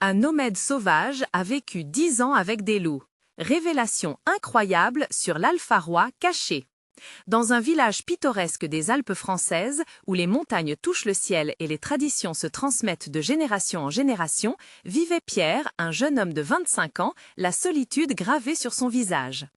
Un nomade sauvage a vécu 10 ans avec des loups. Révélation incroyable sur l'alpha roi caché. Dans un village pittoresque des Alpes françaises, où les montagnes touchent le ciel et les traditions se transmettent de génération en génération, vivait Pierre, un jeune homme de 25 ans, la solitude gravée sur son visage.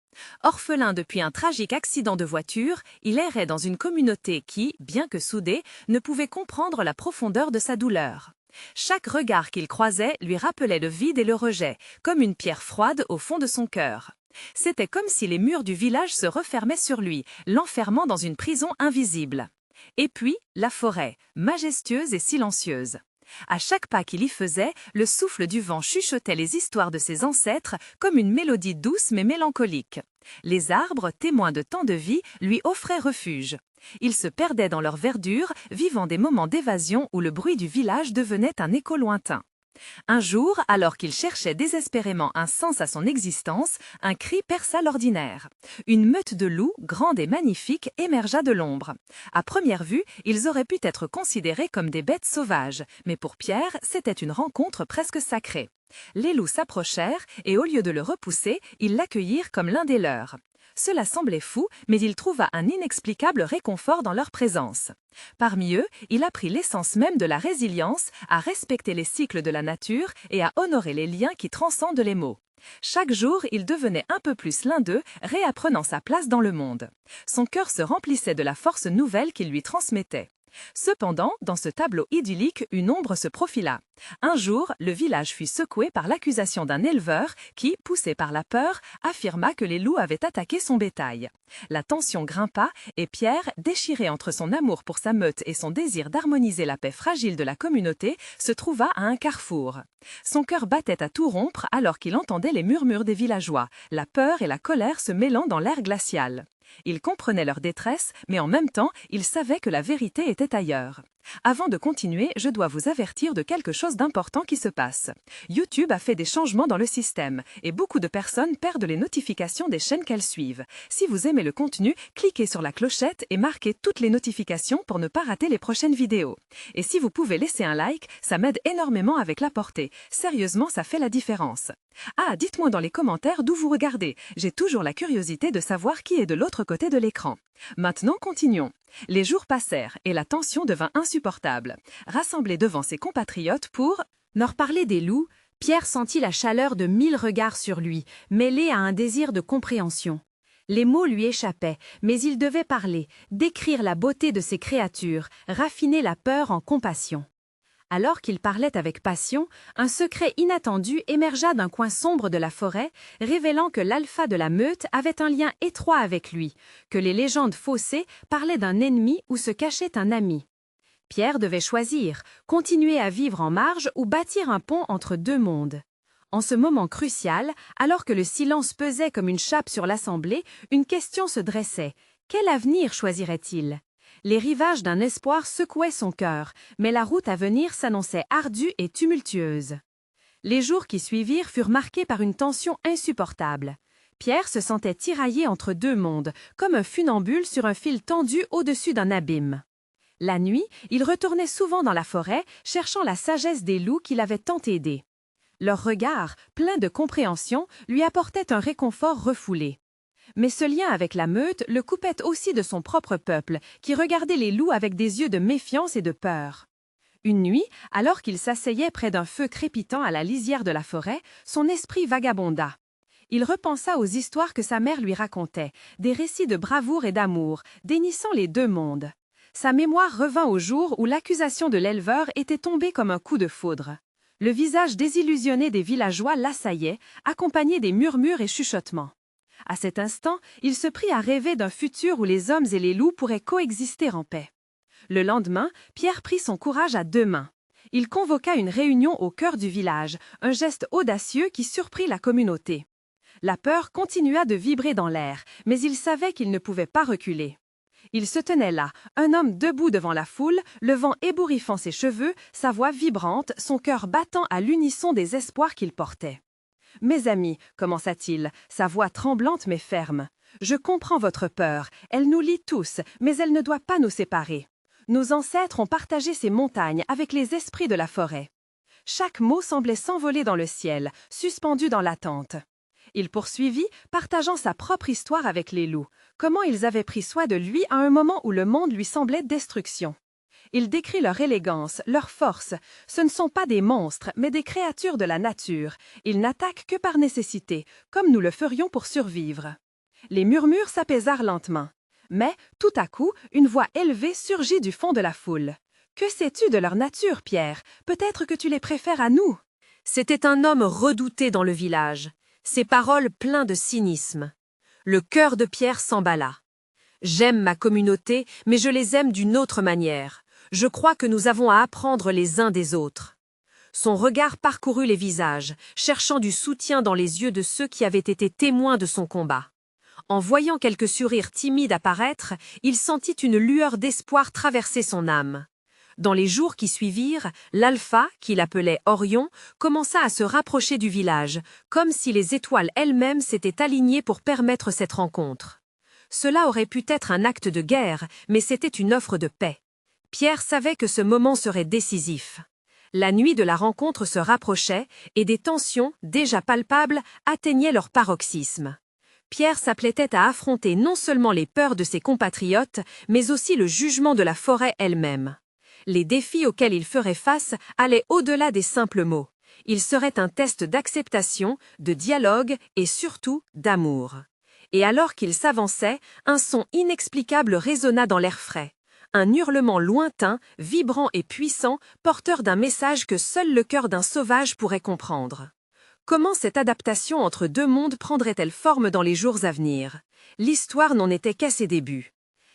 Orphelin depuis un tragique accident de voiture, il errait dans une communauté qui, bien que soudée, ne pouvait comprendre la profondeur de sa douleur. Chaque regard qu'il croisait lui rappelait le vide et le rejet, comme une pierre froide au fond de son cœur. C'était comme si les murs du village se refermaient sur lui, l'enfermant dans une prison invisible. Et puis, la forêt, majestueuse et silencieuse. À chaque pas qu'il y faisait, le souffle du vent chuchotait les histoires de ses ancêtres comme une mélodie douce mais mélancolique. Les arbres, témoins de tant de vie, lui offraient refuge. Il se perdait dans leur verdure, vivant des moments d'évasion où le bruit du village devenait un écho lointain. Un jour, alors qu'il cherchait désespérément un sens à son existence, un cri perça l'ordinaire. Une meute de loups, grande et magnifique, émergea de l'ombre. À première vue, ils auraient pu être considérés comme des bêtes sauvages, mais pour Pierre, c'était une rencontre presque sacrée. Les loups s'approchèrent et au lieu de le repousser, ils l'accueillirent comme l'un des leurs. Cela semblait fou, mais il trouva un inexplicable réconfort dans leur présence. Parmi eux, il apprit l'essence même de la résilience, à respecter les cycles de la nature et à honorer les liens qui transcendent les mots. Chaque jour, il devenait un peu plus l'un d'eux, réapprenant sa place dans le monde. Son cœur se remplissait de la force nouvelle qu'il lui transmettait. Cependant, dans ce tableau idyllique, une ombre se profila. Un jour, le village fut secoué par l'accusation d'un éleveur qui, poussé par la peur, affirma que les loups avaient attaqué son bétail. La tension grimpa et Pierre, déchiré entre son amour pour sa meute et son désir d'harmoniser la paix fragile de la communauté, se trouva à un carrefour. Son cœur battait à tout rompre alors qu'il entendait les murmures des villageois, la peur et la colère se mêlant dans l'air glacial. Il comprenait leur détresse, mais en même temps, il savait que la vérité était ailleurs. Avant de continuer, je dois vous avertir de quelque chose d'important qui se passe. YouTube a fait des changements dans le système, et beaucoup de personnes perdent les notifications des chaînes qu'elles suivent. Si vous aimez le contenu, cliquez sur la clochette et marquez toutes les notifications pour ne pas rater les prochaines vidéos. Et si vous pouvez laisser un like, ça m'aide énormément avec la portée. Sérieusement, ça fait la différence. Ah, dites-moi dans les commentaires d'où vous regardez. J'ai toujours la curiosité de savoir qui est de l'autre côté de l'écran. Maintenant, continuons. Les jours passèrent et la tension devint insupportable. Rassemblé devant ses compatriotes pour leur parler des loups, Pierre sentit la chaleur de 1000 regards sur lui, mêlés à un désir de compréhension. Les mots lui échappaient, mais il devait parler, décrire la beauté de ces créatures, raffiner la peur en compassion. Alors qu'il parlait avec passion, un secret inattendu émergea d'un coin sombre de la forêt, révélant que l'alpha de la meute avait un lien étroit avec lui, que les légendes faussées parlaient d'un ennemi où se cachait un ami. Pierre devait choisir, continuer à vivre en marge ou bâtir un pont entre deux mondes. En ce moment crucial, alors que le silence pesait comme une chape sur l'assemblée, une question se dressait. Quel avenir choisirait-il ? Les rivages d'un espoir secouaient son cœur, mais la route à venir s'annonçait ardue et tumultueuse. Les jours qui suivirent furent marqués par une tension insupportable. Pierre se sentait tiraillé entre deux mondes, comme un funambule sur un fil tendu au-dessus d'un abîme. La nuit, il retournait souvent dans la forêt, cherchant la sagesse des loups qui l'avaient tant aidé. Leur regard, plein de compréhension, lui apportait un réconfort refoulé. Mais ce lien avec la meute le coupait aussi de son propre peuple, qui regardait les loups avec des yeux de méfiance et de peur. Une nuit, alors qu'il s'asseyait près d'un feu crépitant à la lisière de la forêt, son esprit vagabonda. Il repensa aux histoires que sa mère lui racontait, des récits de bravoure et d'amour, dénissant les deux mondes. Sa mémoire revint au jour où l'accusation de l'éleveur était tombée comme un coup de foudre. Le visage désillusionné des villageois l'assaillait, accompagné des murmures et chuchotements. À cet instant, il se prit à rêver d'un futur où les hommes et les loups pourraient coexister en paix. Le lendemain, Pierre prit son courage à deux mains. Il convoqua une réunion au cœur du village, un geste audacieux qui surprit la communauté. La peur continua de vibrer dans l'air, mais il savait qu'il ne pouvait pas reculer. Il se tenait là, un homme debout devant la foule, le vent ébouriffant ses cheveux, sa voix vibrante, son cœur battant à l'unisson des espoirs qu'il portait. « Mes amis, commença-t-il, sa voix tremblante mais ferme, je comprends votre peur, elle nous lie tous, mais elle ne doit pas nous séparer. Nos ancêtres ont partagé ces montagnes avec les esprits de la forêt. Chaque mot semblait s'envoler dans le ciel, suspendu dans l'attente. Il poursuivit, partageant sa propre histoire avec les loups, comment ils avaient pris soin de lui à un moment où le monde lui semblait destruction. Il décrit leur élégance, leur force. Ce ne sont pas des monstres, mais des créatures de la nature. Ils n'attaquent que par nécessité, comme nous le ferions pour survivre. Les murmures s'apaisèrent lentement. Mais, tout à coup, une voix élevée surgit du fond de la foule. « Que sais-tu de leur nature, Pierre? Peut-être que tu les préfères à nous. » C'était un homme redouté dans le village, ses paroles pleines de cynisme. Le cœur de Pierre s'emballa. « J'aime ma communauté, mais je les aime d'une autre manière. Je crois que nous avons à apprendre les uns des autres. » Son regard parcourut les visages, cherchant du soutien dans les yeux de ceux qui avaient été témoins de son combat. En voyant quelques sourires timides apparaître, il sentit une lueur d'espoir traverser son âme. Dans les jours qui suivirent, l'Alpha, qu'il appelait Orion, commença à se rapprocher du village, comme si les étoiles elles-mêmes s'étaient alignées pour permettre cette rencontre. Cela aurait pu être un acte de guerre, mais c'était une offre de paix. Pierre savait que ce moment serait décisif. La nuit de la rencontre se rapprochait et des tensions, déjà palpables, atteignaient leur paroxysme. Pierre s'apprêtait à affronter non seulement les peurs de ses compatriotes, mais aussi le jugement de la forêt elle-même. Les défis auxquels il ferait face allaient au-delà des simples mots. Ils seraient un test d'acceptation, de dialogue et surtout d'amour. Et alors qu'il s'avançait, un son inexplicable résonna dans l'air frais. Un hurlement lointain, vibrant et puissant, porteur d'un message que seul le cœur d'un sauvage pourrait comprendre. Comment cette adaptation entre deux mondes prendrait-elle forme dans les jours à venir? L'histoire n'en était qu'à ses débuts.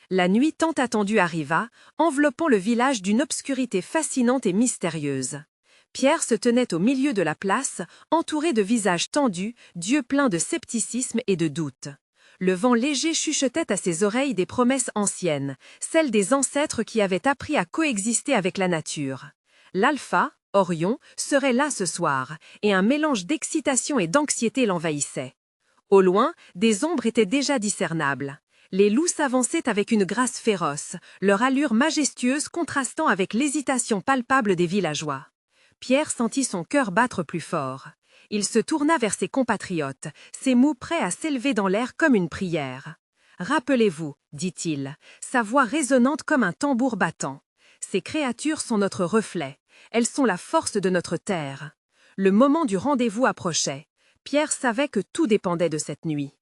La nuit tant attendue arriva, enveloppant le village d'une obscurité fascinante et mystérieuse. Pierre se tenait au milieu de la place, entouré de visages tendus, d'yeux pleins de scepticisme et de doute. Le vent léger chuchotait à ses oreilles des promesses anciennes, celles des ancêtres qui avaient appris à coexister avec la nature. L'Alpha, Orion, serait là ce soir, et un mélange d'excitation et d'anxiété l'envahissait. Au loin, des ombres étaient déjà discernables. Les loups s'avançaient avec une grâce féroce, leur allure majestueuse contrastant avec l'hésitation palpable des villageois. Pierre sentit son cœur battre plus fort. Il se tourna vers ses compatriotes, ses mots prêts à s'élever dans l'air comme une prière. « Rappelez-vous, dit-il, sa voix résonnante comme un tambour battant. Ces créatures sont notre reflet. Elles sont la force de notre terre. » Le moment du rendez-vous approchait. Pierre savait que tout dépendait de cette nuit.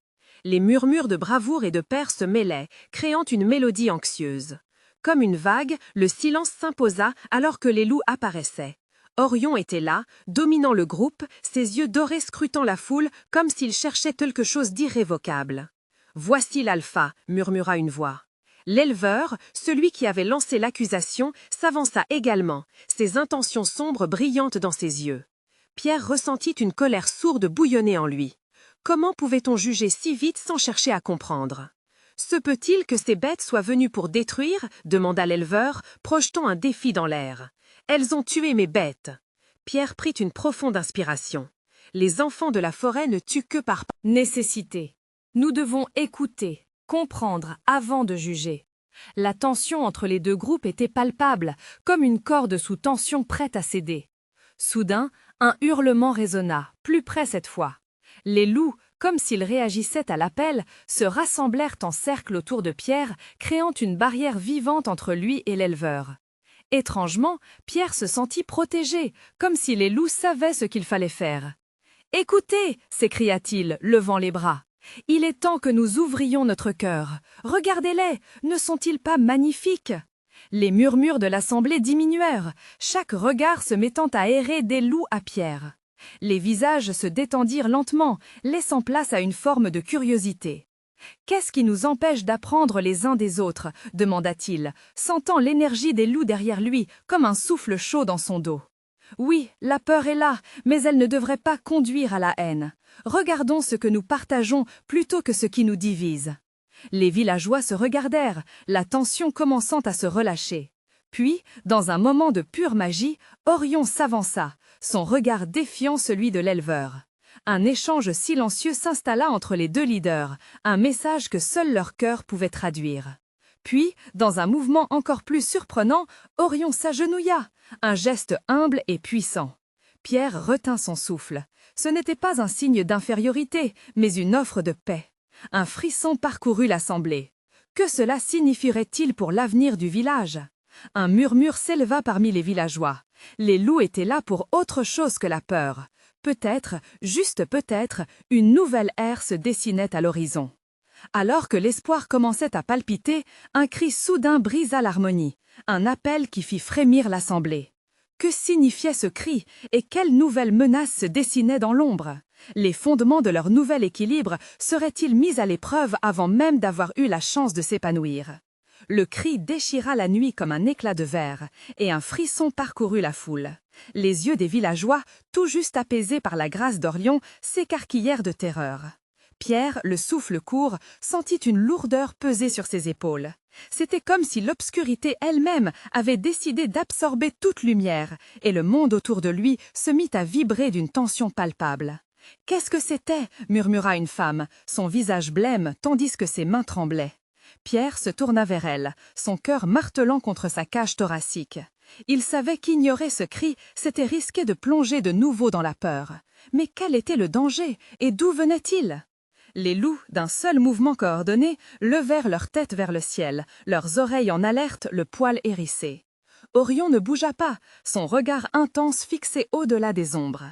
Les murmures de bravoure et de paix se mêlaient, créant une mélodie anxieuse. Comme une vague, le silence s'imposa alors que les loups apparaissaient. Orion était là, dominant le groupe, ses yeux dorés scrutant la foule comme s'il cherchait quelque chose d'irrévocable. « Voici l'Alpha » murmura une voix. L'éleveur, celui qui avait lancé l'accusation, s'avança également, ses intentions sombres brillantes dans ses yeux. Pierre ressentit une colère sourde bouillonner en lui. Comment pouvait-on juger si vite sans chercher à comprendre? « Se peut-il que ces bêtes soient venues pour détruire ?» demanda l'éleveur, projetant un défi dans l'air. « Elles ont tué mes bêtes. » Pierre prit une profonde inspiration. Les enfants de la forêt ne tuent que par nécessité. Nous devons écouter, comprendre avant de juger. La tension entre les deux groupes était palpable, comme une corde sous tension prête à céder. Soudain, un hurlement résonna, plus près cette fois. Les loups, comme s'ils réagissaient à l'appel, se rassemblèrent en cercle autour de Pierre, créant une barrière vivante entre lui et l'éleveur. Étrangement, Pierre se sentit protégé, comme si les loups savaient ce qu'il fallait faire. « Écoutez » s'écria-t-il, levant les bras. « Il est temps que nous ouvrions notre cœur. Regardez-les, ne sont-ils pas magnifiques ?» Les murmures de l'assemblée diminuèrent, chaque regard se mettant à errer des loups à Pierre. Les visages se détendirent lentement, laissant place à une forme de curiosité. « Qu'est-ce qui nous empêche d'apprendre les uns des autres ?» demanda-t-il, sentant l'énergie des loups derrière lui, comme un souffle chaud dans son dos. « Oui, la peur est là, mais elle ne devrait pas conduire à la haine. Regardons ce que nous partageons plutôt que ce qui nous divise. » Les villageois se regardèrent, la tension commençant à se relâcher. Puis, dans un moment de pure magie, Orion s'avança, son regard défiant celui de l'éleveur. Un échange silencieux s'installa entre les deux leaders, un message que seul leur cœur pouvait traduire. Puis, dans un mouvement encore plus surprenant, Orion s'agenouilla, un geste humble et puissant. Pierre retint son souffle. Ce n'était pas un signe d'infériorité, mais une offre de paix. Un frisson parcourut l'assemblée. Que cela signifierait-il pour l'avenir du village? Un murmure s'éleva parmi les villageois. Les loups étaient là pour autre chose que la peur. Peut-être, juste peut-être, une nouvelle ère se dessinait à l'horizon. Alors que l'espoir commençait à palpiter, un cri soudain brisa l'harmonie, un appel qui fit frémir l'assemblée. Que signifiait ce cri et quelle nouvelle menace se dessinait dans l'ombre? Les fondements de leur nouvel équilibre seraient-ils mis à l'épreuve avant même d'avoir eu la chance de s'épanouir? Le cri déchira la nuit comme un éclat de verre, et un frisson parcourut la foule. Les yeux des villageois, tout juste apaisés par la grâce d'Orion, s'écarquillèrent de terreur. Pierre, le souffle court, sentit une lourdeur peser sur ses épaules. C'était comme si l'obscurité elle-même avait décidé d'absorber toute lumière, et le monde autour de lui se mit à vibrer d'une tension palpable. « Qu'est-ce que c'était » murmura une femme, son visage blême tandis que ses mains tremblaient. Pierre se tourna vers elle, son cœur martelant contre sa cage thoracique. Il savait qu'ignorer ce cri, c'était risquer de plonger de nouveau dans la peur. Mais quel était le danger et d'où venait-il? Les loups, d'un seul mouvement coordonné, levèrent leur tête vers le ciel, leurs oreilles en alerte, le poil hérissé. Orion ne bougea pas, son regard intense fixé au-delà des ombres.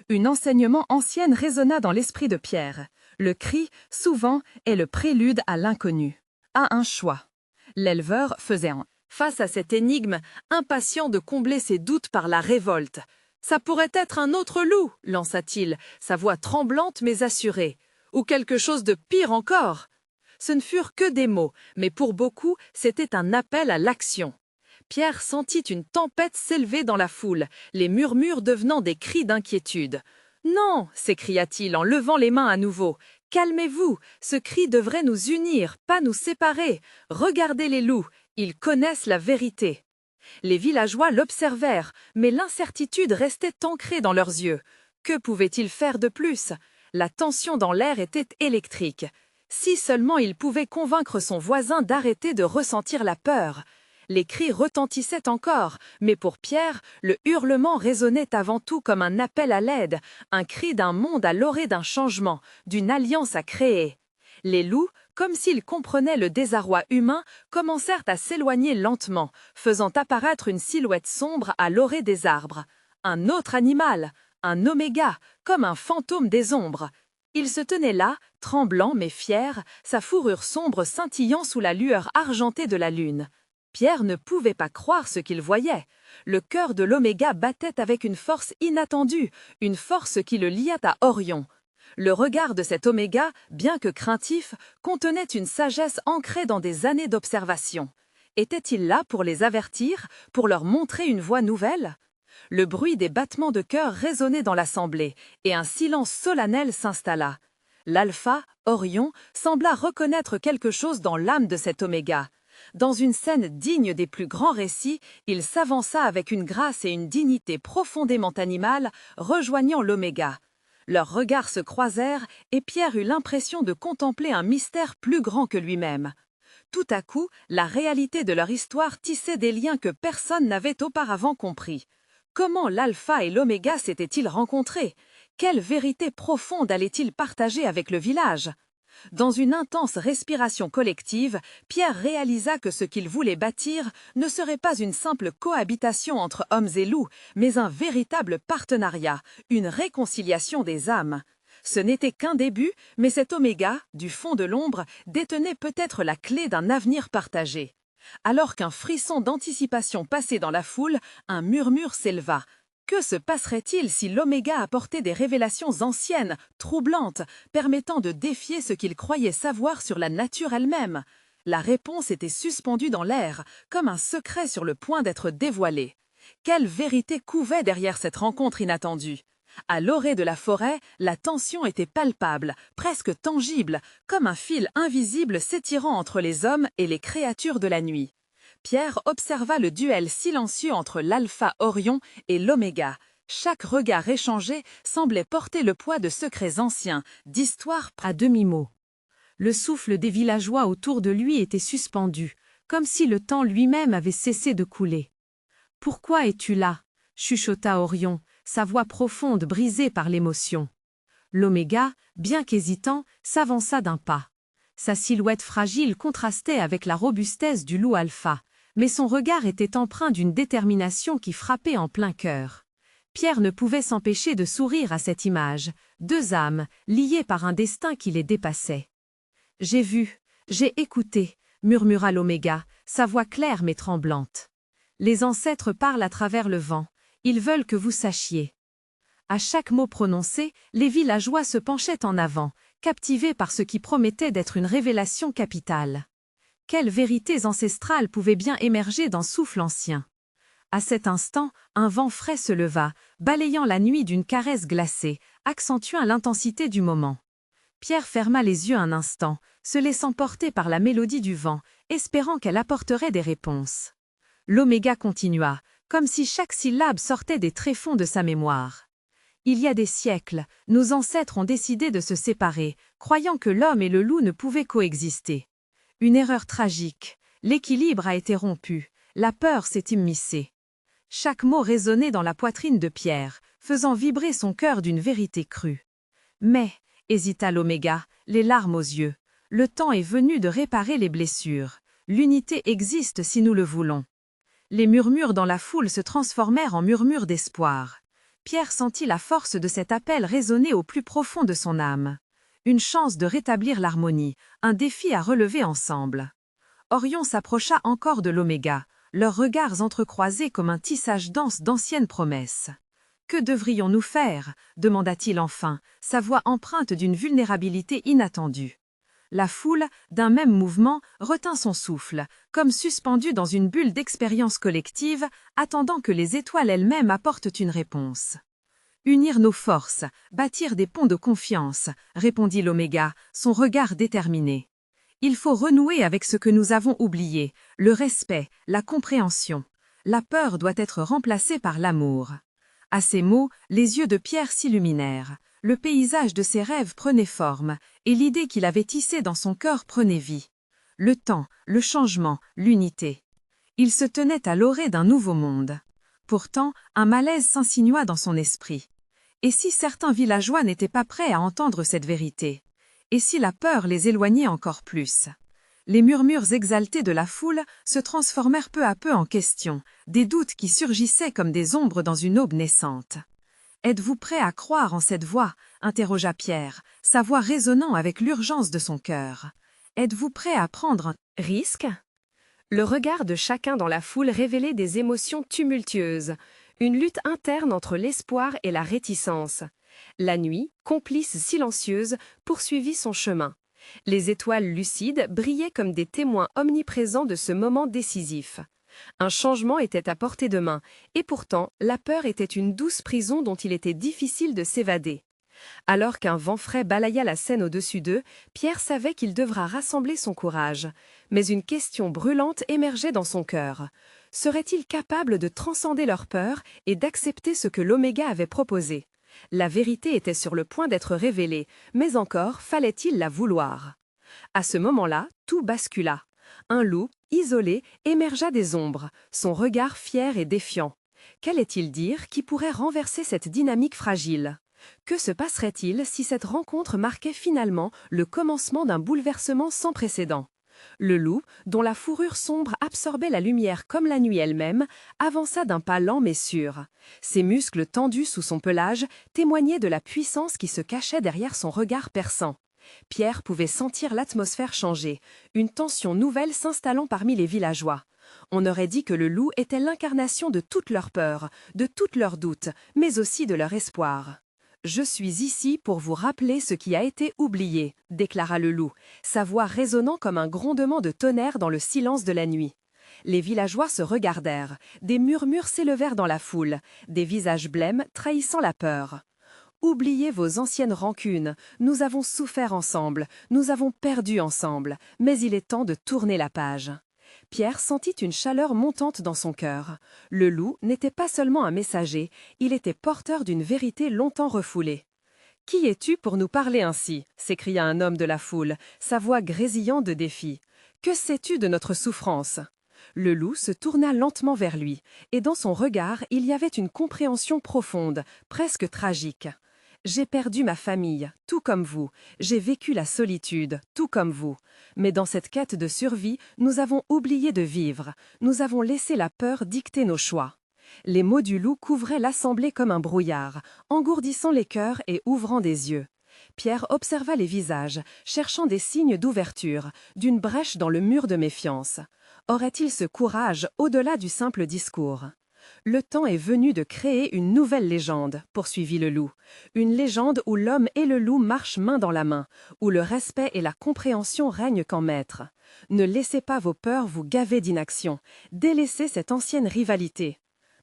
Une enseignement ancienne résonna dans l'esprit de Pierre. Le cri, souvent, est le prélude à l'inconnu, à un choix. L'éleveur faisait un. Face à cette énigme, impatient de combler ses doutes par la révolte. « Ça pourrait être un autre loup » lança-t-il, sa voix tremblante mais assurée. « Ou quelque chose de pire encore !» Ce ne furent que des mots, mais pour beaucoup, c'était un appel à l'action. Pierre sentit une tempête s'élever dans la foule, les murmures devenant des cris d'inquiétude. « Non !» s'écria-t-il en levant les mains à nouveau. « Calmez-vous, ce cri devrait nous unir, pas nous séparer. Regardez les loups, ils connaissent la vérité. » Les villageois l'observèrent, mais l'incertitude restait ancrée dans leurs yeux. Que pouvaient-ils faire de plus? La tension dans l'air était électrique. Si seulement il pouvait convaincre son voisin d'arrêter de ressentir la peur. Les cris retentissaient encore, mais pour Pierre, le hurlement résonnait avant tout comme un appel à l'aide, un cri d'un monde à l'orée d'un changement, d'une alliance à créer. Les loups, comme s'ils comprenaient le désarroi humain, commencèrent à s'éloigner lentement, faisant apparaître une silhouette sombre à l'orée des arbres. Un autre animal, un oméga, comme un fantôme des ombres. Il se tenait là, tremblant mais fier, sa fourrure sombre scintillant sous la lueur argentée de la lune. Pierre ne pouvait pas croire ce qu'il voyait. Le cœur de l'oméga battait avec une force inattendue, une force qui le liait à Orion. Le regard de cet oméga, bien que craintif, contenait une sagesse ancrée dans des années d'observation. Était-il là pour les avertir, pour leur montrer une voie nouvelle? Le bruit des battements de cœur résonnait dans l'assemblée, et un silence solennel s'installa. L'alpha, Orion, sembla reconnaître quelque chose dans l'âme de cet oméga. Dans une scène digne des plus grands récits, il s'avança avec une grâce et une dignité profondément animales, rejoignant l'oméga. Leurs regards se croisèrent et Pierre eut l'impression de contempler un mystère plus grand que lui-même. Tout à coup, la réalité de leur histoire tissait des liens que personne n'avait auparavant compris. Comment l'alpha et l'oméga s'étaient-ils rencontrés? Quelle vérité profonde allaient-ils partager avec le village? Dans une intense respiration collective, Pierre réalisa que ce qu'il voulait bâtir ne serait pas une simple cohabitation entre hommes et loups, mais un véritable partenariat, une réconciliation des âmes. Ce n'était qu'un début, mais cet oméga, du fond de l'ombre, détenait peut-être la clé d'un avenir partagé. Alors qu'un frisson d'anticipation passait dans la foule, un murmure s'éleva. Que se passerait-il si l'oméga apportait des révélations anciennes, troublantes, permettant de défier ce qu'il croyait savoir sur la nature elle-même? La réponse était suspendue dans l'air, comme un secret sur le point d'être dévoilé. Quelle vérité couvait derrière cette rencontre inattendue? À l'orée de la forêt, la tension était palpable, presque tangible, comme un fil invisible s'étirant entre les hommes et les créatures de la nuit. Pierre observa le duel silencieux entre l'alpha Orion et l'oméga. Chaque regard échangé semblait porter le poids de secrets anciens, d'histoires à demi-mot. Le souffle des villageois autour de lui était suspendu, comme si le temps lui-même avait cessé de couler. « Pourquoi es-tu là » chuchota Orion, sa voix profonde brisée par l'émotion. L'oméga, bien qu'hésitant, s'avança d'un pas. Sa silhouette fragile contrastait avec la robustesse du loup alpha, mais son regard était empreint d'une détermination qui frappait en plein cœur. Pierre ne pouvait s'empêcher de sourire à cette image, deux âmes, liées par un destin qui les dépassait. « J'ai vu, j'ai écouté », murmura l'oméga, sa voix claire mais tremblante. « Les ancêtres parlent à travers le vent, ils veulent que vous sachiez. » À chaque mot prononcé, les villageois se penchaient en avant, captivés par ce qui promettait d'être une révélation capitale. Quelles vérités ancestrales pouvaient bien émerger d'un souffle ancien? À cet instant, un vent frais se leva, balayant la nuit d'une caresse glacée, accentuant l'intensité du moment. Pierre ferma les yeux un instant, se laissant porter par la mélodie du vent, espérant qu'elle apporterait des réponses. L'oméga continua, comme si chaque syllabe sortait des tréfonds de sa mémoire. Il y a des siècles, nos ancêtres ont décidé de se séparer, croyant que l'homme et le loup ne pouvaient coexister. Une erreur tragique, l'équilibre a été rompu, la peur s'est immiscée. Chaque mot résonnait dans la poitrine de Pierre, faisant vibrer son cœur d'une vérité crue. Mais, hésita l'oméga, les larmes aux yeux, le temps est venu de réparer les blessures. L'unité existe si nous le voulons. Les murmures dans la foule se transformèrent en murmures d'espoir. Pierre sentit la force de cet appel résonner au plus profond de son âme. Une chance de rétablir l'harmonie, un défi à relever ensemble. Orion s'approcha encore de l'oméga, leurs regards entrecroisés comme un tissage dense d'anciennes promesses. « Que devrions-nous faire » demanda-t-il enfin, sa voix empreinte d'une vulnérabilité inattendue. La foule, d'un même mouvement, retint son souffle, comme suspendue dans une bulle d'expérience collective, attendant que les étoiles elles-mêmes apportent une réponse. « Unir nos forces, bâtir des ponts de confiance » répondit l'oméga, son regard déterminé. « Il faut renouer avec ce que nous avons oublié, le respect, la compréhension. La peur doit être remplacée par l'amour. » À ces mots, les yeux de Pierre s'illuminèrent. Le paysage de ses rêves prenait forme, et l'idée qu'il avait tissée dans son cœur prenait vie. Le temps, le changement, l'unité. Il se tenait à l'orée d'un nouveau monde. Pourtant, un malaise s'insinua dans son esprit. Et si certains villageois n'étaient pas prêts à entendre cette vérité? Et si la peur les éloignait encore plus? Les murmures exaltés de la foule se transformèrent peu à peu en questions, des doutes qui surgissaient comme des ombres dans une aube naissante. « Êtes-vous prêt à croire en cette voix » interrogea Pierre, sa voix résonnant avec l'urgence de son cœur. « Êtes-vous prêt à prendre un Risque? Le regard de chacun dans la foule révélait des émotions tumultueuses, une lutte interne entre l'espoir et la réticence. La nuit, complice silencieuse, poursuivit son chemin. Les étoiles lucides brillaient comme des témoins omniprésents de ce moment décisif. Un changement était à portée de main, et pourtant, la peur était une douce prison dont il était difficile de s'évader. Alors qu'un vent frais balaya la scène au-dessus d'eux, Pierre savait qu'il devra rassembler son courage. Mais une question brûlante émergeait dans son cœur. Serait-il capable de transcender leur peur et d'accepter ce que l'Oméga avait proposé? La vérité était sur le point d'être révélée, mais encore fallait-il la vouloir. À ce moment-là, tout bascula. Un loup, isolé, émergea des ombres, son regard fier et défiant. Qu'allait-il dire qui pourrait renverser cette dynamique fragile? Que se passerait-il si cette rencontre marquait finalement le commencement d'un bouleversement sans précédent? Le loup, dont la fourrure sombre absorbait la lumière comme la nuit elle-même, avança d'un pas lent mais sûr. Ses muscles tendus sous son pelage témoignaient de la puissance qui se cachait derrière son regard perçant. Pierre pouvait sentir l'atmosphère changer, une tension nouvelle s'installant parmi les villageois. On aurait dit que le loup était l'incarnation de toutes leurs peurs, de toutes leurs doutes, mais aussi de leur espoir. « Je suis ici pour vous rappeler ce qui a été oublié », déclara le loup, sa voix résonnant comme un grondement de tonnerre dans le silence de la nuit. Les villageois se regardèrent, des murmures s'élevèrent dans la foule, des visages blêmes trahissant la peur. « Oubliez vos anciennes rancunes, nous avons souffert ensemble, nous avons perdu ensemble, mais il est temps de tourner la page. » Pierre sentit une chaleur montante dans son cœur. Le loup n'était pas seulement un messager, il était porteur d'une vérité longtemps refoulée. « Qui es-tu pour nous parler ainsi » s'écria un homme de la foule, sa voix grésillant de défi. « Que sais-tu de notre souffrance » Le loup se tourna lentement vers lui, et dans son regard il y avait une compréhension profonde, presque tragique. J'ai perdu ma famille, tout comme vous. J'ai vécu la solitude, tout comme vous. Mais dans cette quête de survie, nous avons oublié de vivre. Nous avons laissé la peur dicter nos choix. Les mots du loup couvraient l'assemblée comme un brouillard, engourdissant les cœurs et ouvrant des yeux. Pierre observa les visages, cherchant des signes d'ouverture, d'une brèche dans le mur de méfiance. Aurait-il ce courage au-delà du simple discours ? Le temps est venu de créer une nouvelle légende, poursuivit le loup. Une légende où l'homme et le loup marchent main dans la main, où le respect et la compréhension règnent qu'en maître. Ne laissez pas vos peurs vous gaver d'inaction. Délaissez cette ancienne rivalité.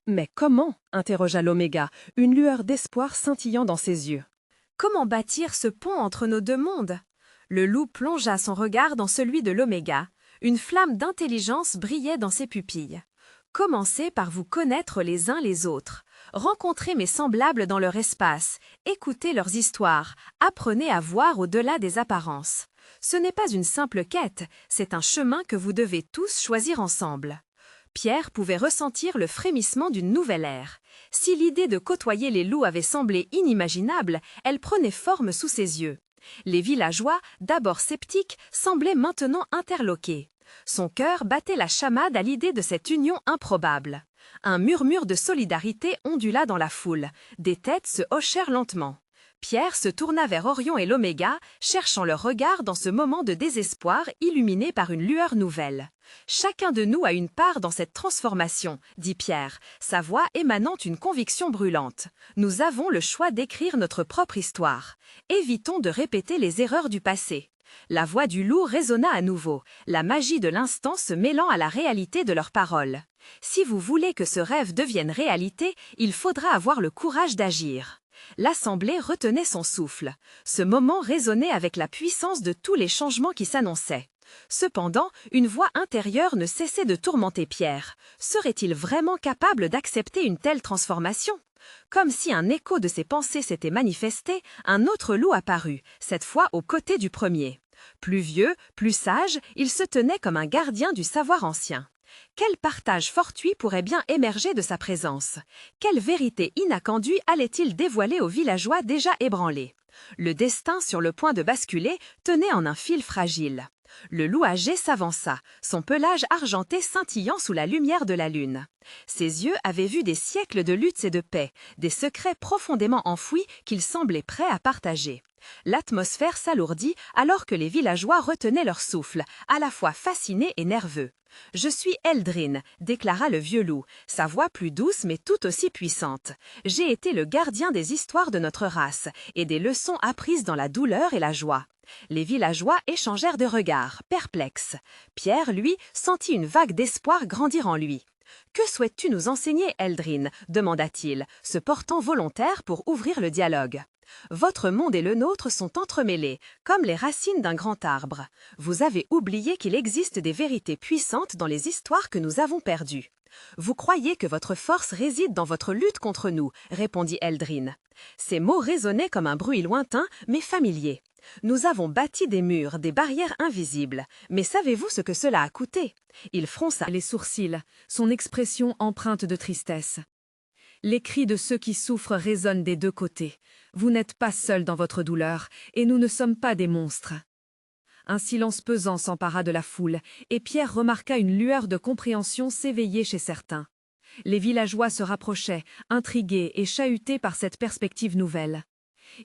Mais comment ? Interrogea l'Oméga, une lueur d'espoir scintillant dans ses yeux. Comment bâtir ce pont entre nos deux mondes ? Le loup plongea son regard dans celui de l'Oméga. Une flamme d'intelligence brillait dans ses pupilles. Commencez par vous connaître les uns les autres. Rencontrez mes semblables dans leur espace. Écoutez leurs histoires. Apprenez à voir au-delà des apparences. Ce n'est pas une simple quête, c'est un chemin que vous devez tous choisir ensemble. Pierre pouvait ressentir le frémissement d'une nouvelle ère. Si l'idée de côtoyer les loups avait semblé inimaginable, elle prenait forme sous ses yeux. Les villageois, d'abord sceptiques, semblaient maintenant interloqués. Son cœur battait la chamade à l'idée de cette union improbable. Un murmure de solidarité ondula dans la foule. Des têtes se hochèrent lentement. Pierre se tourna vers Orion et l'Oméga, cherchant leur regard dans ce moment de désespoir illuminé par une lueur nouvelle. « Chacun de nous a une part dans cette transformation, » dit Pierre, sa voix émanant une conviction brûlante. « Nous avons le choix d'écrire notre propre histoire. Évitons de répéter les erreurs du passé. » La voix du loup résonna à nouveau, la magie de l'instant se mêlant à la réalité de leurs paroles. « Si vous voulez que ce rêve devienne réalité, il faudra avoir le courage d'agir. » L'assemblée retenait son souffle. Ce moment résonnait avec la puissance de tous les changements qui s'annonçaient. Cependant, une voix intérieure ne cessait de tourmenter Pierre. Serait-il vraiment capable d'accepter une telle transformation ? Comme si un écho de ses pensées s'était manifesté, un autre loup apparut, cette fois aux côtés du premier. Plus vieux, plus sage, il se tenait comme un gardien du savoir ancien. Quel partage fortuit pourrait bien émerger de sa présence? Quelle vérité inattendue allait-il dévoiler aux villageois déjà ébranlés? Le destin sur le point de basculer tenait en un fil fragile. Le loup âgé s'avança, son pelage argenté scintillant sous la lumière de la lune. Ses yeux avaient vu des siècles de luttes et de paix, des secrets profondément enfouis qu'il semblait prêt à partager. L'atmosphère s'alourdit alors que les villageois retenaient leur souffle, à la fois fascinés et nerveux. « Je suis Eldrin », déclara le vieux loup, sa voix plus douce mais tout aussi puissante. « J'ai été le gardien des histoires de notre race et des leçons apprises dans la douleur et la joie. » Les villageois échangèrent de regards, perplexes. Pierre, lui, sentit une vague d'espoir grandir en lui. « Que souhaites-tu nous enseigner, Eldrin » demanda-t-il, se portant volontaire pour ouvrir le dialogue. « Votre monde et le nôtre sont entremêlés, comme les racines d'un grand arbre. Vous avez oublié qu'il existe des vérités puissantes dans les histoires que nous avons perdues. Vous croyez que votre force réside dans votre lutte contre nous, répondit Eldrin. Ces mots résonnaient comme un bruit lointain, mais familier. Nous avons bâti des murs, des barrières invisibles. Mais savez-vous ce que cela a coûté? Il fronça les sourcils, son expression empreinte de tristesse. Les cris de ceux qui souffrent résonnent des deux côtés. Vous n'êtes pas seul dans votre douleur, et nous ne sommes pas des monstres. Un silence pesant s'empara de la foule, et Pierre remarqua une lueur de compréhension s'éveiller chez certains. Les villageois se rapprochaient, intrigués et chahutés par cette perspective nouvelle.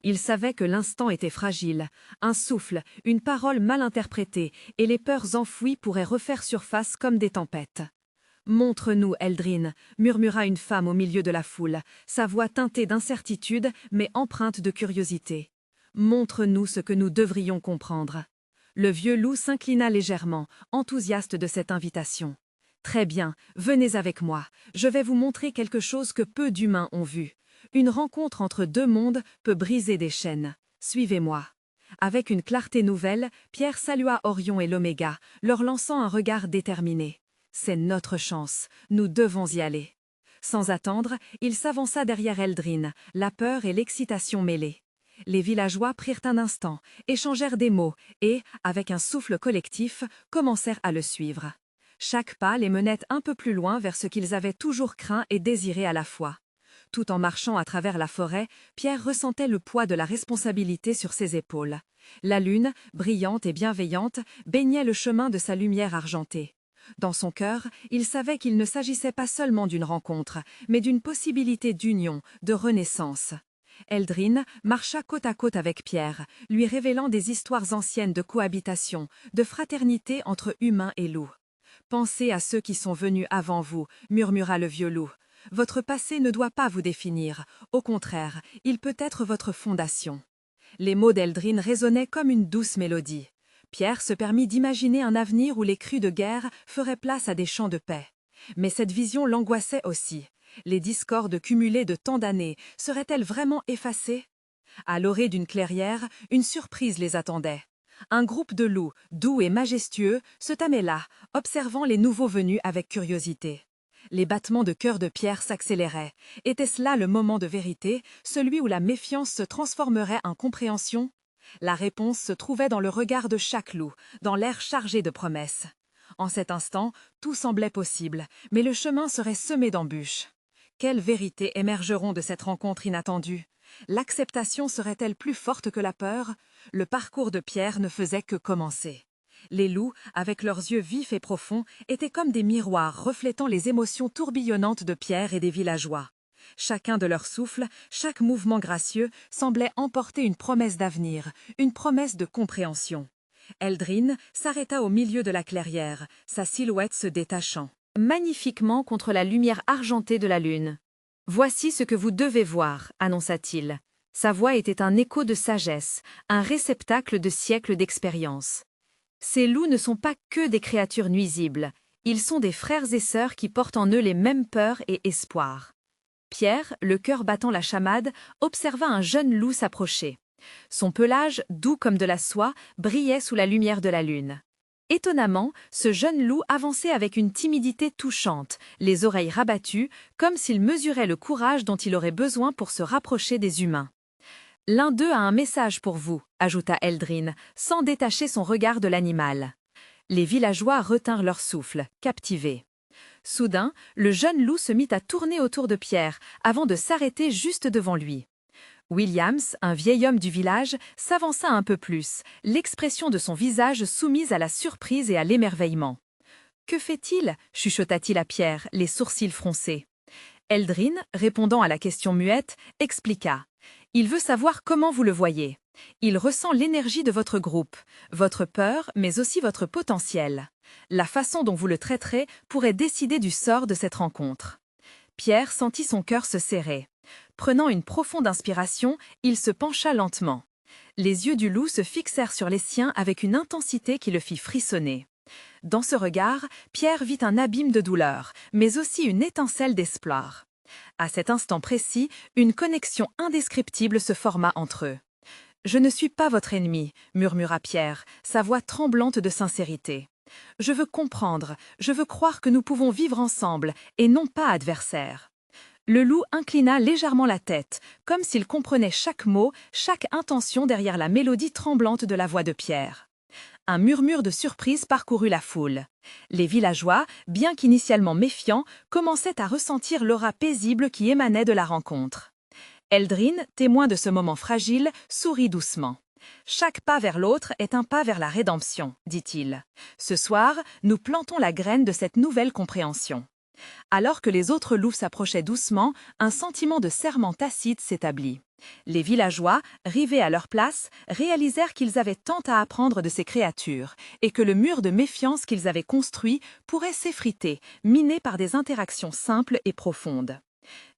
Ils savaient que l'instant était fragile, un souffle, une parole mal interprétée, et les peurs enfouies pourraient refaire surface comme des tempêtes. « Montre-nous, Eldrin » murmura une femme au milieu de la foule, sa voix teintée d'incertitude mais empreinte de curiosité. « Montre-nous ce que nous devrions comprendre. » Le vieux loup s'inclina légèrement, enthousiaste de cette invitation. « Très bien, venez avec moi, je vais vous montrer quelque chose que peu d'humains ont vu. Une rencontre entre deux mondes peut briser des chaînes. Suivez-moi. » Avec une clarté nouvelle, Pierre salua Orion et l'Oméga, leur lançant un regard déterminé. C'est notre chance, nous devons y aller. Sans attendre, il s'avança derrière Eldrin, la peur et l'excitation mêlées. Les villageois prirent un instant, échangèrent des mots et, avec un souffle collectif, commencèrent à le suivre. Chaque pas les menait un peu plus loin vers ce qu'ils avaient toujours craint et désiré à la fois. Tout en marchant à travers la forêt, Pierre ressentait le poids de la responsabilité sur ses épaules. La lune, brillante et bienveillante, baignait le chemin de sa lumière argentée. Dans son cœur, il savait qu'il ne s'agissait pas seulement d'une rencontre, mais d'une possibilité d'union, de renaissance. Eldrin marcha côte à côte avec Pierre, lui révélant des histoires anciennes de cohabitation, de fraternité entre humains et loups. « Pensez à ceux qui sont venus avant vous », murmura le vieux loup. « Votre passé ne doit pas vous définir, au contraire, il peut être votre fondation. » Les mots d'Eldrin résonnaient comme une douce mélodie. Pierre se permit d'imaginer un avenir où les crues de guerre feraient place à des champs de paix. Mais cette vision l'angoissait aussi. Les discordes cumulées de tant d'années seraient-elles vraiment effacées? À l'orée d'une clairière, une surprise les attendait. Un groupe de loups, doux et majestueux, se tamait là, observant les nouveaux venus avec curiosité. Les battements de cœur de Pierre s'accéléraient. Était-ce là le moment de vérité, celui où la méfiance se transformerait en compréhension? La réponse se trouvait dans le regard de chaque loup, dans l'air chargé de promesses. En cet instant, tout semblait possible, mais le chemin serait semé d'embûches. Quelles vérités émergeront de cette rencontre inattendue? L'acceptation serait-elle plus forte que la peur? Le parcours de Pierre ne faisait que commencer. Les loups, avec leurs yeux vifs et profonds, étaient comme des miroirs reflétant les émotions tourbillonnantes de Pierre et des villageois. Chacun de leurs souffles, chaque mouvement gracieux semblait emporter une promesse d'avenir, une promesse de compréhension. Eldrin s'arrêta au milieu de la clairière, sa silhouette se détachant magnifiquement contre la lumière argentée de la lune. « Voici ce que vous devez voir », annonça-t-il. Sa voix était un écho de sagesse, un réceptacle de siècles d'expérience. Ces loups ne sont pas que des créatures nuisibles, ils sont des frères et sœurs qui portent en eux les mêmes peurs et espoirs. Pierre, le cœur battant la chamade, observa un jeune loup s'approcher. Son pelage, doux comme de la soie, brillait sous la lumière de la lune. Étonnamment, ce jeune loup avançait avec une timidité touchante, les oreilles rabattues, comme s'il mesurait le courage dont il aurait besoin pour se rapprocher des humains. « L'un d'eux a un message pour vous », ajouta Eldrin, sans détacher son regard de l'animal. Les villageois retinrent leur souffle, captivés. Soudain, le jeune loup se mit à tourner autour de Pierre, avant de s'arrêter juste devant lui. Williams, un vieil homme du village, s'avança un peu plus, l'expression de son visage soumise à la surprise et à l'émerveillement. « Que fait-il » chuchota-t-il à Pierre, les sourcils froncés. Eldrin, répondant à la question muette, expliqua. « Il veut savoir comment vous le voyez. Il ressent l'énergie de votre groupe, votre peur, mais aussi votre potentiel. La façon dont vous le traiterez pourrait décider du sort de cette rencontre. » Pierre sentit son cœur se serrer. Prenant une profonde inspiration, il se pencha lentement. Les yeux du loup se fixèrent sur les siens avec une intensité qui le fit frissonner. Dans ce regard, Pierre vit un abîme de douleur, mais aussi une étincelle d'espoir. À cet instant précis, une connexion indescriptible se forma entre eux. « Je ne suis pas votre ennemi », murmura Pierre, sa voix tremblante de sincérité. « Je veux comprendre, je veux croire que nous pouvons vivre ensemble, et non pas adversaires. » Le loup inclina légèrement la tête, comme s'il comprenait chaque mot, chaque intention derrière la mélodie tremblante de la voix de Pierre. Un murmure de surprise parcourut la foule. Les villageois, bien qu'initialement méfiants, commençaient à ressentir l'aura paisible qui émanait de la rencontre. Eldrin, témoin de ce moment fragile, sourit doucement. « Chaque pas vers l'autre est un pas vers la rédemption, dit-il. Ce soir, nous plantons la graine de cette nouvelle compréhension. » Alors que les autres loups s'approchaient doucement, un sentiment de serment tacite s'établit. Les villageois, rivés à leur place, réalisèrent qu'ils avaient tant à apprendre de ces créatures et que le mur de méfiance qu'ils avaient construit pourrait s'effriter, miné par des interactions simples et profondes.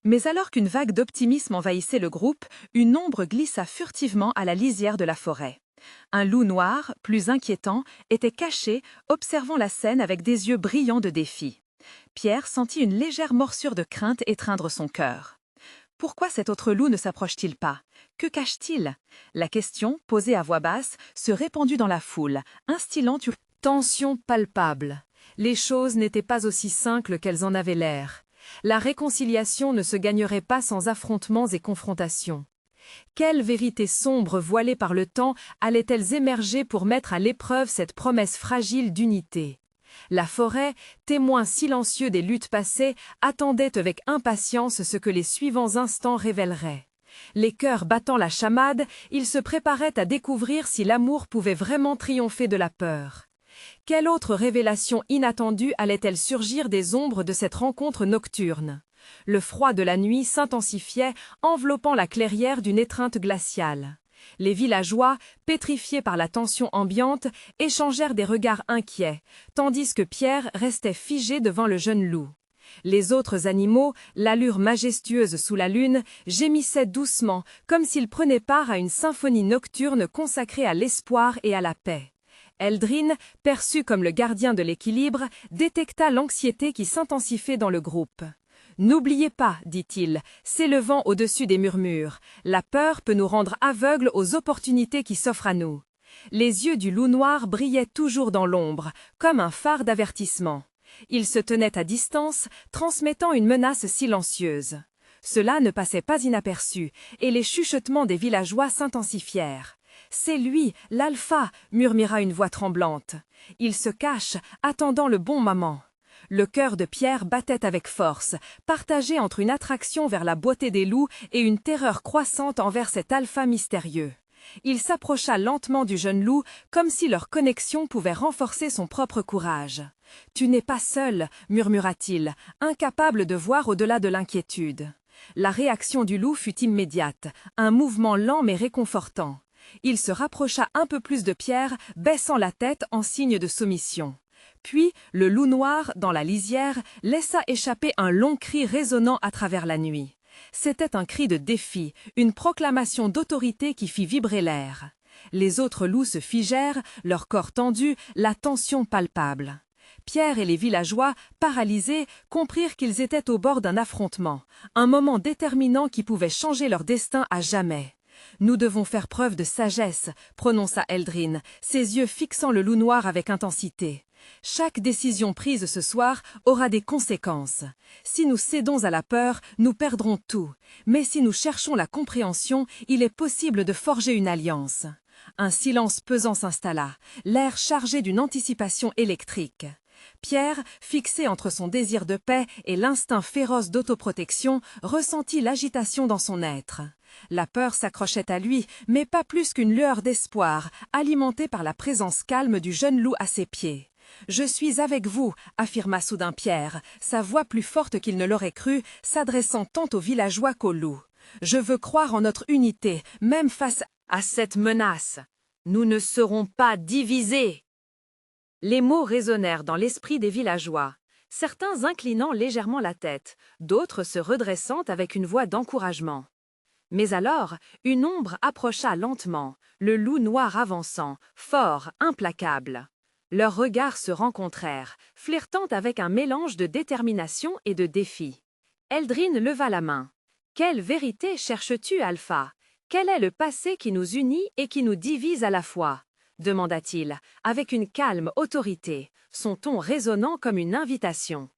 Mais alors qu'une vague d'optimisme envahissait le groupe, une ombre glissa furtivement à la lisière de la forêt. Un loup noir, plus inquiétant, était caché, observant la scène avec des yeux brillants de défi. Pierre sentit une légère morsure de crainte étreindre son cœur. Pourquoi cet autre loup ne s'approche-t-il pas? Que cache-t-il? La question, posée à voix basse, se répandit dans la foule, instillant une tension palpable. Les choses n'étaient pas aussi simples qu'elles en avaient l'air. La réconciliation ne se gagnerait pas sans affrontements et confrontations. Quelles vérités sombres voilées par le temps allaient-elles émerger pour mettre à l'épreuve cette promesse fragile d'unité? La forêt, témoin silencieux des luttes passées, attendait avec impatience ce que les suivants instants révéleraient. Les cœurs battant la chamade, ils se préparaient à découvrir si l'amour pouvait vraiment triompher de la peur. Quelle autre révélation inattendue allait-elle surgir des ombres de cette rencontre nocturne? Le froid de la nuit s'intensifiait, enveloppant la clairière d'une étreinte glaciale. Les villageois, pétrifiés par la tension ambiante, échangèrent des regards inquiets, tandis que Pierre restait figé devant le jeune loup. Les autres animaux, l'allure majestueuse sous la lune, gémissaient doucement, comme s'ils prenaient part à une symphonie nocturne consacrée à l'espoir et à la paix. Eldrin, perçu comme le gardien de l'équilibre, détecta l'anxiété qui s'intensifiait dans le groupe. « N'oubliez pas, dit-il, s'élevant au-dessus des murmures, la peur peut nous rendre aveugles aux opportunités qui s'offrent à nous. » Les yeux du loup noir brillaient toujours dans l'ombre, comme un phare d'avertissement. Il se tenait à distance, transmettant une menace silencieuse. Cela ne passait pas inaperçu, et les chuchotements des villageois s'intensifièrent. « C'est lui, l'alpha !» murmura une voix tremblante. « Il se cache, attendant le bon moment. » Le cœur de Pierre battait avec force, partagé entre une attraction vers la beauté des loups et une terreur croissante envers cet alpha mystérieux. Il s'approcha lentement du jeune loup, comme si leur connexion pouvait renforcer son propre courage. « Tu n'es pas seul » murmura-t-il, incapable de voir au-delà de l'inquiétude. La réaction du loup fut immédiate, un mouvement lent mais réconfortant. Il se rapprocha un peu plus de Pierre, baissant la tête en signe de soumission. Puis, le loup noir, dans la lisière, laissa échapper un long cri résonnant à travers la nuit. C'était un cri de défi, une proclamation d'autorité qui fit vibrer l'air. Les autres loups se figèrent, leur corps tendu, la tension palpable. Pierre et les villageois, paralysés, comprirent qu'ils étaient au bord d'un affrontement, un moment déterminant qui pouvait changer leur destin à jamais. « Nous devons faire preuve de sagesse », prononça Eldrin, ses yeux fixant le loup noir avec intensité. « Chaque décision prise ce soir aura des conséquences. Si nous cédons à la peur, nous perdrons tout. Mais si nous cherchons la compréhension, il est possible de forger une alliance. » Un silence pesant s'installa, l'air chargé d'une anticipation électrique. Pierre, fixé entre son désir de paix et l'instinct féroce d'autoprotection, ressentit l'agitation dans son être. La peur s'accrochait à lui, mais pas plus qu'une lueur d'espoir, alimentée par la présence calme du jeune loup à ses pieds. « Je suis avec vous », affirma soudain Pierre, sa voix plus forte qu'il ne l'aurait cru, s'adressant tant aux villageois qu'aux loups. « Je veux croire en notre unité, même face à cette menace. Nous ne serons pas divisés. » Les mots résonnèrent dans l'esprit des villageois, certains inclinant légèrement la tête, d'autres se redressant avec une voix d'encouragement. Mais alors, une ombre approcha lentement, le loup noir avançant, fort, implacable. Leurs regards se rencontrèrent, flirtant avec un mélange de détermination et de défi. Eldrin leva la main. « Quelle vérité cherches-tu, Alpha? Quel est le passé qui nous unit et qui nous divise à la fois ?» demanda-t-il, avec une calme autorité, son ton résonnant comme une invitation.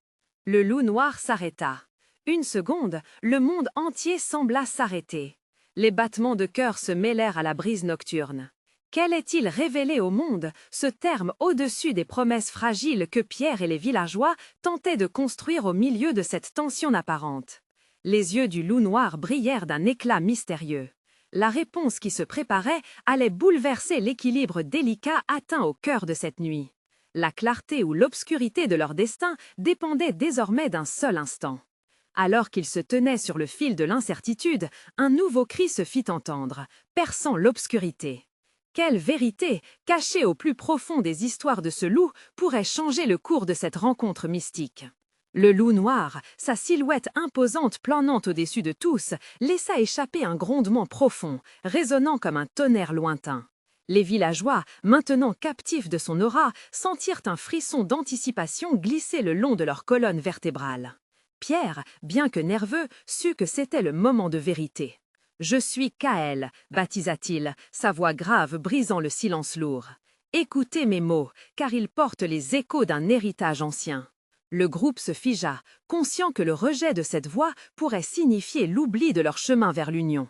Le loup noir s'arrêta. Une seconde, le monde entier sembla s'arrêter. Les battements de cœur se mêlèrent à la brise nocturne. Qu'allait-il révéler au monde, ce terme au-dessus des promesses fragiles que Pierre et les villageois tentaient de construire au milieu de cette tension apparente? Les yeux du loup noir brillèrent d'un éclat mystérieux. La réponse qui se préparait allait bouleverser l'équilibre délicat atteint au cœur de cette nuit. La clarté ou l'obscurité de leur destin dépendait désormais d'un seul instant. Alors qu'ils se tenaient sur le fil de l'incertitude, un nouveau cri se fit entendre, perçant l'obscurité. Quelle vérité, cachée au plus profond des histoires de ce loup, pourrait changer le cours de cette rencontre mystique? Le loup noir, sa silhouette imposante planant au-dessus de tous, laissa échapper un grondement profond, résonnant comme un tonnerre lointain. Les villageois, maintenant captifs de son aura, sentirent un frisson d'anticipation glisser le long de leur colonne vertébrale. Pierre, bien que nerveux, sut que c'était le moment de vérité. « Je suis Kaël », baptisa-t-il, sa voix grave brisant le silence lourd. « Écoutez mes mots, car ils portent les échos d'un héritage ancien. » Le groupe se figea, conscient que le rejet de cette voix pourrait signifier l'oubli de leur chemin vers l'union.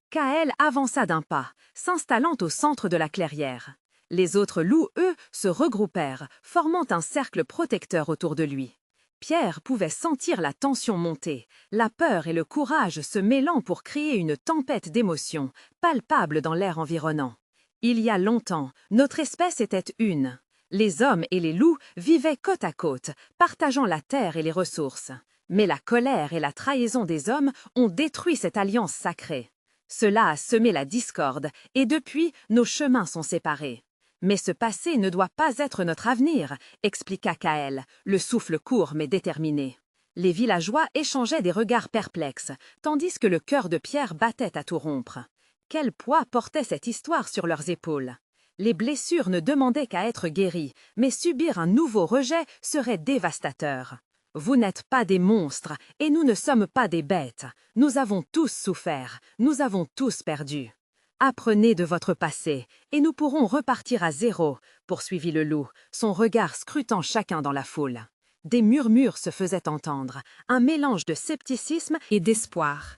Kaël avança d'un pas, s'installant au centre de la clairière. Les autres loups, eux, se regroupèrent, formant un cercle protecteur autour de lui. Pierre pouvait sentir la tension monter, la peur et le courage se mêlant pour créer une tempête d'émotions, palpable dans l'air environnant. Il y a longtemps, notre espèce était une. Les hommes et les loups vivaient côte à côte, partageant la terre et les ressources. Mais la colère et la trahison des hommes ont détruit cette alliance sacrée. Cela a semé la discorde, et depuis, nos chemins sont séparés. Mais ce passé ne doit pas être notre avenir, expliqua Kaël, le souffle court mais déterminé. Les villageois échangeaient des regards perplexes, tandis que le cœur de Pierre battait à tout rompre. Quel poids portait cette histoire sur leurs épaules? Les blessures ne demandaient qu'à être guéries, mais subir un nouveau rejet serait dévastateur. Vous n'êtes pas des monstres, et nous ne sommes pas des bêtes. Nous avons tous souffert, nous avons tous perdu. Apprenez de votre passé, et nous pourrons repartir à zéro, poursuivit le loup, son regard scrutant chacun dans la foule. Des murmures se faisaient entendre, un mélange de scepticisme et d'espoir.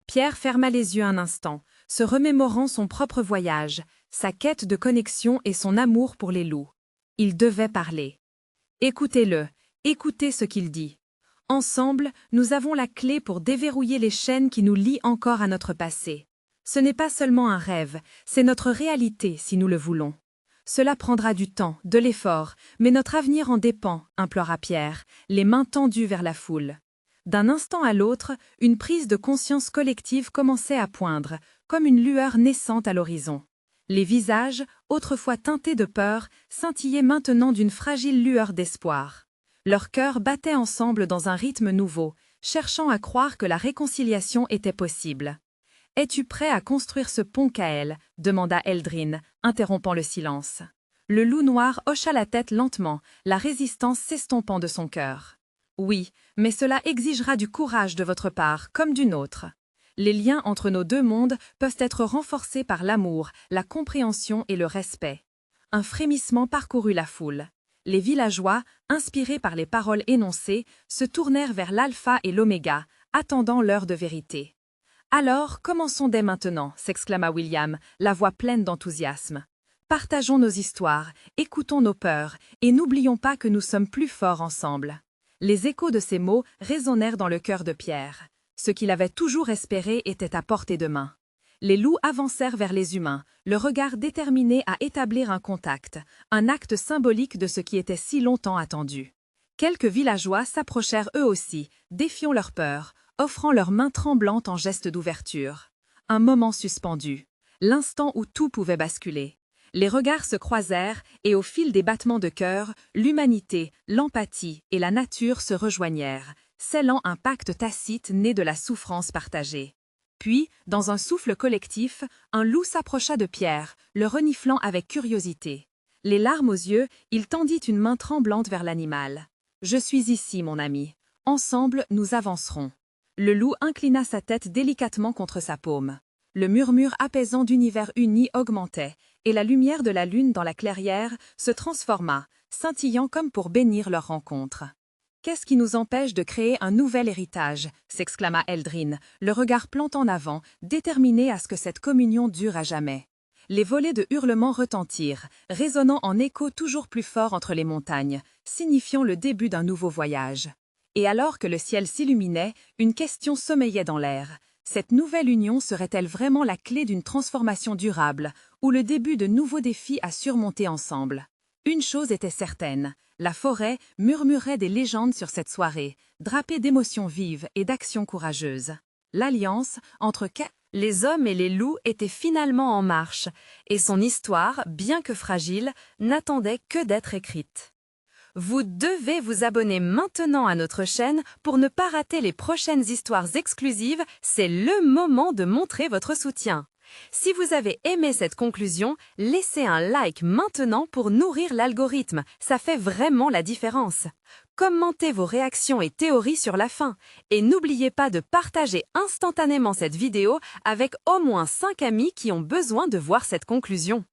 Pierre ferma les yeux un instant, se remémorant son propre voyage, sa quête de connexion et son amour pour les loups. Il devait parler. Écoutez-le, écoutez ce qu'il dit. Ensemble, nous avons la clé pour déverrouiller les chaînes qui nous lient encore à notre passé. Ce n'est pas seulement un rêve, c'est notre réalité si nous le voulons. Cela prendra du temps, de l'effort, mais notre avenir en dépend, implora Pierre, les mains tendues vers la foule. D'un instant à l'autre, une prise de conscience collective commençait à poindre, comme une lueur naissante à l'horizon. Les visages, autrefois teintés de peur, scintillaient maintenant d'une fragile lueur d'espoir. Leurs cœurs battaient ensemble dans un rythme nouveau, cherchant à croire que la réconciliation était possible. « Es-tu prêt à construire ce pont, Kaël » demanda Eldrin, interrompant le silence. Le loup noir hocha la tête lentement, la résistance s'estompant de son cœur. « Oui, mais cela exigera du courage de votre part, comme du nôtre. Les liens entre nos deux mondes peuvent être renforcés par l'amour, la compréhension et le respect. » Un frémissement parcourut la foule. Les villageois, inspirés par les paroles énoncées, se tournèrent vers l'alpha et l'oméga, attendant l'heure de vérité. « Alors, commençons dès maintenant » s'exclama William, la voix pleine d'enthousiasme. « Partageons nos histoires, écoutons nos peurs, et n'oublions pas que nous sommes plus forts ensemble. » Les échos de ces mots résonnèrent dans le cœur de Pierre. Ce qu'il avait toujours espéré était à portée de main. Les loups avancèrent vers les humains, le regard déterminé à établir un contact, un acte symbolique de ce qui était si longtemps attendu. Quelques villageois s'approchèrent eux aussi, défiant leur peur, offrant leurs mains tremblantes en geste d'ouverture. Un moment suspendu, l'instant où tout pouvait basculer. Les regards se croisèrent et au fil des battements de cœur, l'humanité, l'empathie et la nature se rejoignèrent, scellant un pacte tacite né de la souffrance partagée. Puis, dans un souffle collectif, un loup s'approcha de Pierre, le reniflant avec curiosité. Les larmes aux yeux, il tendit une main tremblante vers l'animal. « Je suis ici, mon ami. Ensemble, nous avancerons. » Le loup inclina sa tête délicatement contre sa paume. Le murmure apaisant d'univers uni augmentait, et la lumière de la lune dans la clairière se transforma, scintillant comme pour bénir leur rencontre. « Qu'est-ce qui nous empêche de créer un nouvel héritage » s'exclama Eldrin, le regard plantant en avant, déterminé à ce que cette communion dure à jamais. Les volées de hurlements retentirent, résonnant en écho toujours plus fort entre les montagnes, signifiant le début d'un nouveau voyage. Et alors que le ciel s'illuminait, une question sommeillait dans l'air. Cette nouvelle union serait-elle vraiment la clé d'une transformation durable, ou le début de nouveaux défis à surmonter ensemble? Une chose était certaine, la forêt murmurait des légendes sur cette soirée, drapée d'émotions vives et d'actions courageuses. L'alliance entre les hommes et les loups était finalement en marche, et son histoire, bien que fragile, n'attendait que d'être écrite. Vous devez vous abonner maintenant à notre chaîne pour ne pas rater les prochaines histoires exclusives, c'est le moment de montrer votre soutien. Si vous avez aimé cette conclusion, laissez un like maintenant pour nourrir l'algorithme, ça fait vraiment la différence. Commentez vos réactions et théories sur la fin, et n'oubliez pas de partager instantanément cette vidéo avec au moins 5 amis qui ont besoin de voir cette conclusion.